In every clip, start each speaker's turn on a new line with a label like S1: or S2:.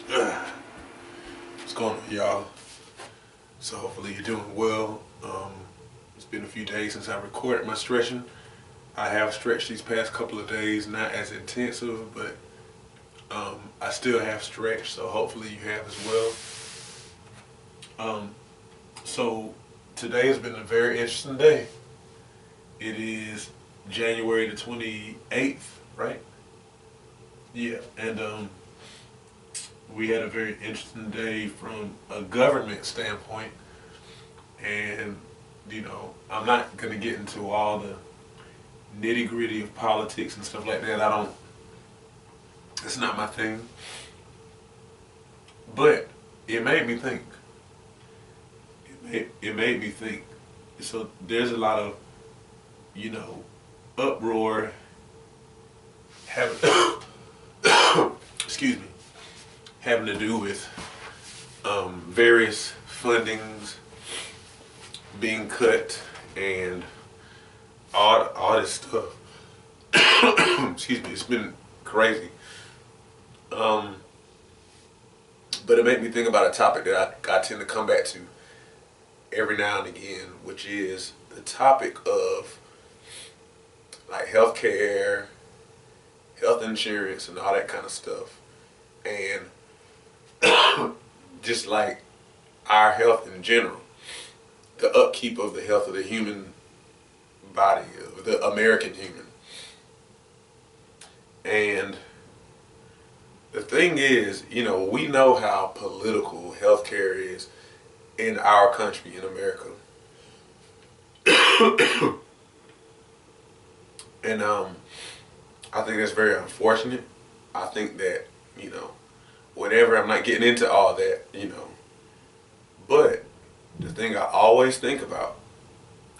S1: What's going on, y'all? So hopefully you're doing well. It's been a few days since I recorded my stretching. I have stretched these past couple of days, not as intensive, but I still have stretched, so hopefully you have as well. So today has been a very interesting day. It is January the 28th, right? Yeah, and we had a very interesting day from a government standpoint, and I'm not gonna get into all the nitty gritty of politics and stuff like that. It's not my thing, but it made me think. It made me think. So there's a lot of uproar having excuse me, having to do with various fundings being cut and all this stuff. Excuse me, it's been crazy. But it made me think about a topic that I tend to come back to every now and again, which is the topic of like healthcare, health insurance, and all that kind of stuff. And just like our health in general, the upkeep of the health of the human body, of the American human. And the thing is, we know how political healthcare is in our country, in America. And I think that's very unfortunate. I think that, whatever, I'm not getting into all that, but the thing I always think about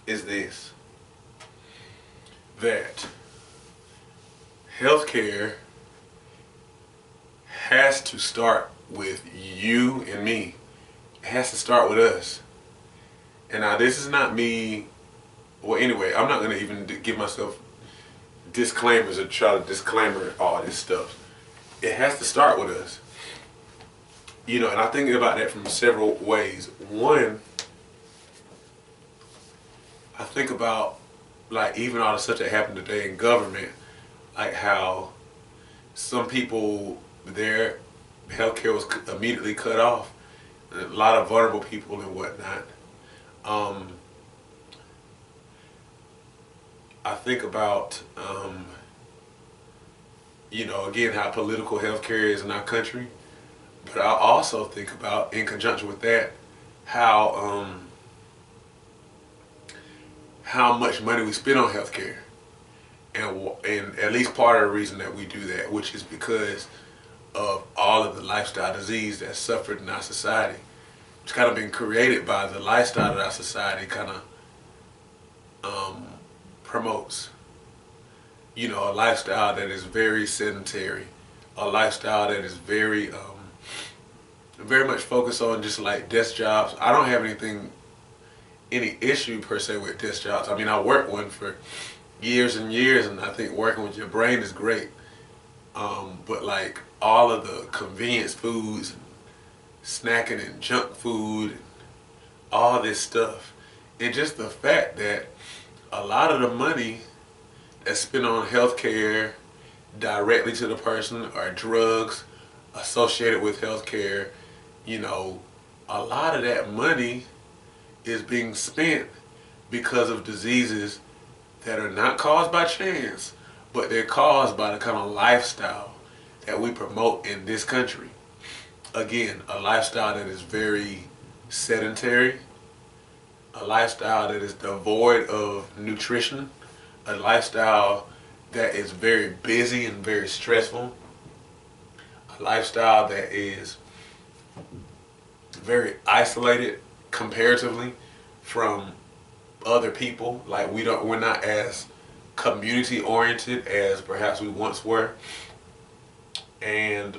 S1: is this, that healthcare has to start with you and me. It has to start with us. And now this is not me, well anyway, I'm not going to even give myself disclaimers or try to disclaimer all this stuff. It has to start with us. And I think about that from several ways. One, I think about like even all the stuff that happened today in government, like how some people, their healthcare was immediately cut off, and a lot of vulnerable people and whatnot. I think about again how political healthcare is in our country, but I also think about, in conjunction with that, how much money we spend on healthcare, and at least part of the reason that we do that, which is because of all of the lifestyle disease that's suffered in our society. It's kind of been created by the lifestyle that our society kind of promotes. A lifestyle that is very sedentary, a lifestyle that is very much focused on just like desk jobs. I don't have any issue per se with desk jobs. I mean, I worked one for years and years, and I think working with your brain is great. But like all of the convenience foods, and snacking and junk food, and all this stuff, and just the fact that a lot of the money that's spent on healthcare directly to the person, or drugs associated with healthcare, a lot of that money is being spent because of diseases that are not caused by chance, but they're caused by the kind of lifestyle that we promote in this country. Again, a lifestyle that is very sedentary, a lifestyle that is devoid of nutrition, a lifestyle that is very busy and very stressful, a lifestyle that is very isolated comparatively from other people. Like we're not as community oriented as perhaps we once were. And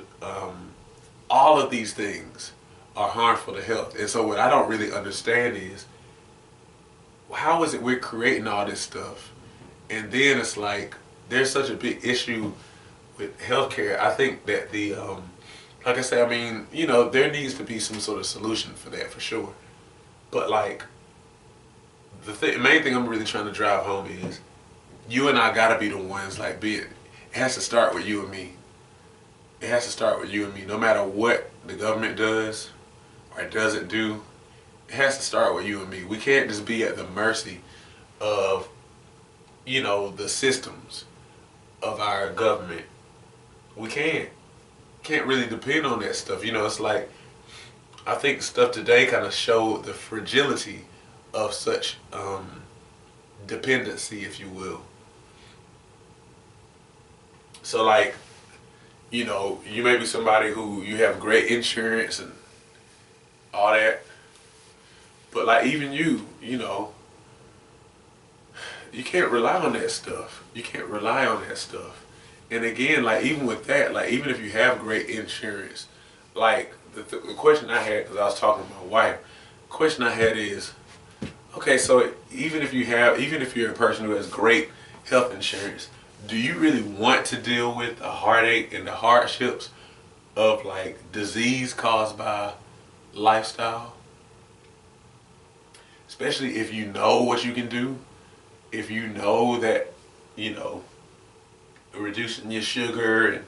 S1: all of these things are harmful to health. And so what I don't really understand is, how is it we're creating all this stuff, and then it's like there's such a big issue with healthcare? I think that the like I said, I mean, you know, there needs to be some sort of solution for that for sure. But like main thing I'm really trying to drive home is you and I gotta be the ones like it has to start with you and me. It has to start with you and me. No matter what the government does or doesn't do, it has to start with you and me. We can't just be at the mercy of, you know, the systems of our government. We can't really depend on that stuff. You know, it's like I think stuff today kind of showed the fragility of such dependency, if you will. So like, you know, you may be somebody who you have great insurance and all that, but like even you know, you can't rely on that stuff. You can't rely on that stuff. And again, like even with that, like even if you have great insurance, like the question I had, because I was talking to my wife, the question I had is, okay, so even if you're a person who has great health insurance, do you really want to deal with the heartache and the hardships of like disease caused by lifestyle? Especially if you know what you can do, if you know that, you know, reducing your sugar and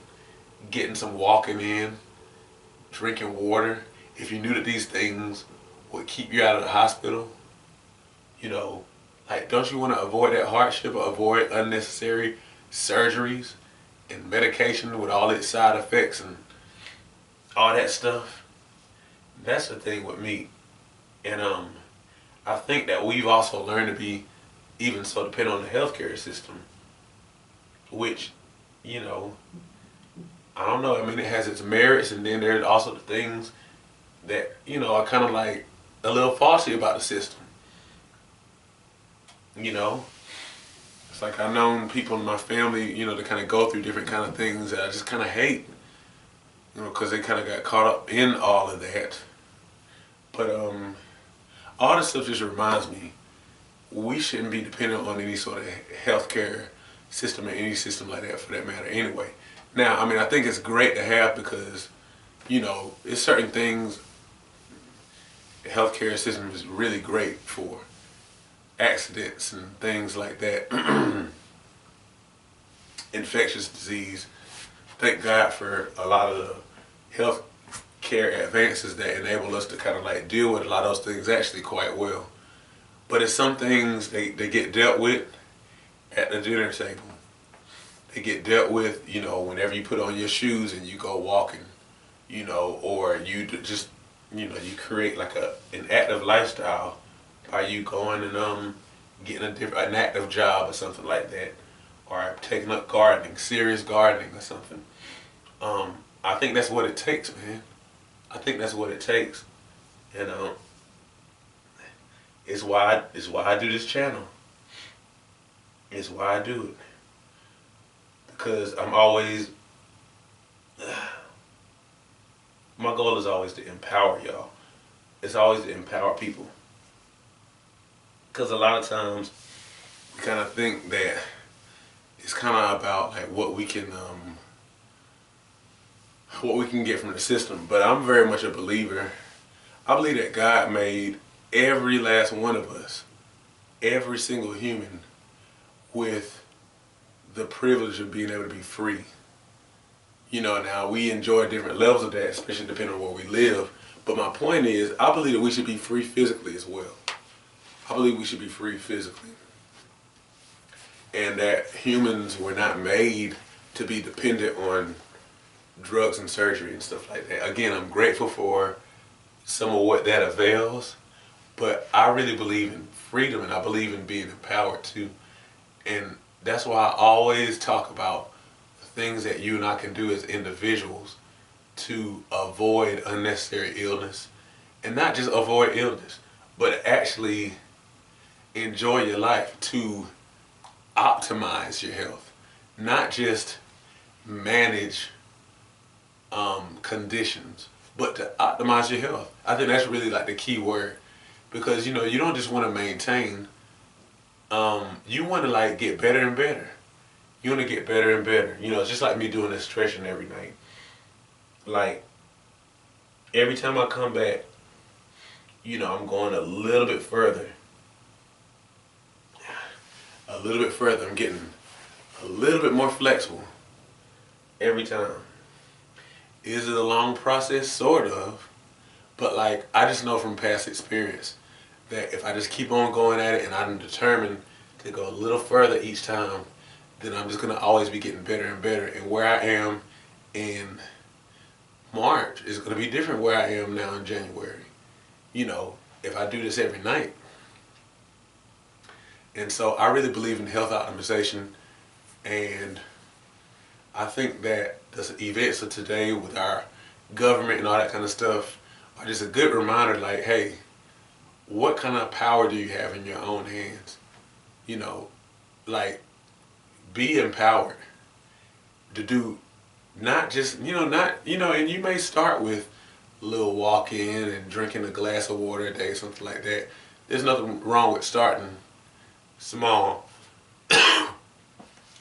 S1: getting some walking in, drinking water, if you knew that these things would keep you out of the hospital, you know, like don't you want to avoid that hardship or avoid unnecessary surgeries and medication with all its side effects and all that stuff? That's the thing with me. And I think that we've also learned to be even so dependent on the healthcare system, which, you know, I don't know. I mean, it has its merits, and then there's also the things that, you know, are kind of like a little faulty about the system. You know, it's like I've known people in my family, you know, to kind of go through different kind of things that I just kind of hate, you know, because they kind of got caught up in all of that. But all this stuff just reminds me we shouldn't be dependent on any sort of healthcare system or any system like that for that matter anyway. Now, I mean, I think it's great to have because, you know, it's certain things the healthcare system is really great for. Accidents and things like that. Infectious disease. Thank God for a lot of the health care advances that enable us to kind of like deal with a lot of those things actually quite well. But it's some things they get dealt with at the dinner table. They get dealt with, you know, whenever you put on your shoes and you go walking, you know, or you just, you know, you create like an active lifestyle by you going and getting an active job or something like that, or taking up gardening, serious gardening or something. I think that's what it takes, man. I think that's what it takes, and it's why I do this channel. It's why I do it, because I'm always my goal is always to empower y'all. It's always to empower people, because a lot of times we kind of think that it's kind of about like what we can get from the system. But I'm very much a believer. I believe that God made every last one of us, every single human, with the privilege of being able to be free. You know, now we enjoy different levels of that, especially depending on where we live. But my point is, I believe that we should be free physically as well. I believe we should be free physically. And that humans were not made to be dependent on drugs and surgery and stuff like that. Again, I'm grateful for some of what that avails, but I really believe in freedom, and I believe in being empowered too. And that's why I always talk about the things that you and I can do as individuals to avoid unnecessary illness. And not just avoid illness, but actually enjoy your life, to optimize your health, not just manage conditions, but to optimize your health. I think that's really like the key word, because you know, you don't just want to maintain, you want to like get better and better. You want to get better and better. You know, it's just like me doing this stretching every night. Like, every time I come back, I'm going a little bit further. A little bit further. I'm getting a little bit more flexible every time. Is it a long process? Sort of. But like, I just know from past experience that if I just keep on going at it and I'm determined to go a little further each time, then I'm just gonna always be getting better and better. And where I am in March is gonna be different where I am now in January. If I do this every night. And so I really believe in health optimization, and I think that the events of today with our government and all that kind of stuff are just a good reminder, like, hey, what kind of power do you have in your own hands? You know, like, be empowered to do not just, and you may start with a little walk in and drinking a glass of water a day, something like that. There's nothing wrong with starting small,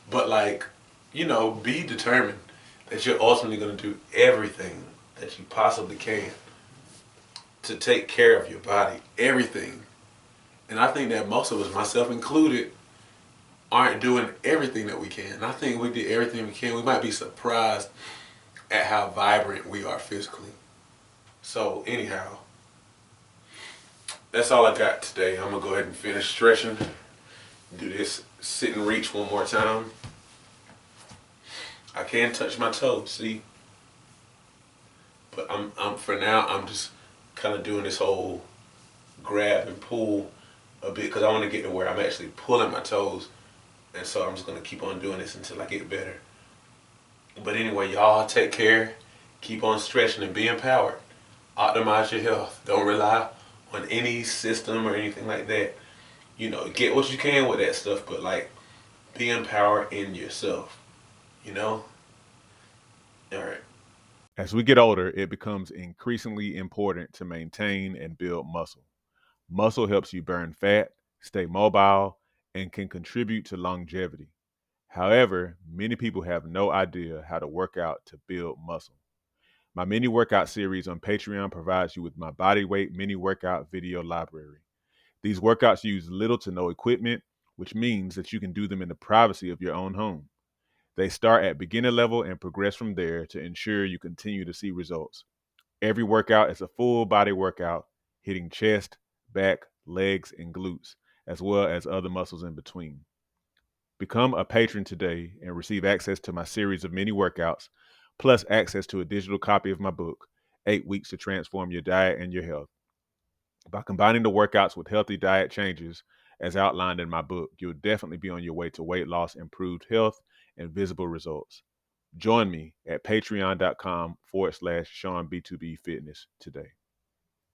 S1: but like, be determined that you're ultimately going to do everything that you possibly can to take care of your body, everything. And I think that most of us, myself included, aren't doing everything that we can. And I think we did everything we can. We might be surprised at how vibrant we are physically. So anyhow, that's all I got today. I'm gonna go ahead and finish stretching. Do this sit and reach one more time. I can touch my toes, see? But I'm for now, I'm just kind of doing this whole grab and pull a bit because I want to get to where I'm actually pulling my toes. And so I'm just going to keep on doing this until I get better. But anyway, y'all take care. Keep on stretching and be empowered. Optimize your health. Don't rely on any system or anything like that. Get what you can with that stuff, but like, be empowered in yourself. You know? All right.
S2: As we get older, it becomes increasingly important to maintain and build muscle. Muscle helps you burn fat, stay mobile, and can contribute to longevity. However, many people have no idea how to work out to build muscle. My mini workout series on Patreon provides you with my body weight mini workout video library. These workouts use little to no equipment, which means that you can do them in the privacy of your own home. They start at beginner level and progress from there to ensure you continue to see results. Every workout is a full body workout, hitting chest, back, legs, and glutes, as well as other muscles in between. Become a patron today and receive access to my series of mini workouts, plus access to a digital copy of my book, 8 Weeks to Transform Your Diet and Your Health. By combining the workouts with healthy diet changes, as outlined in my book, you'll definitely be on your way to weight loss, improved health, and visible results. Join me at patreon.com/SeanB2B Fitness today.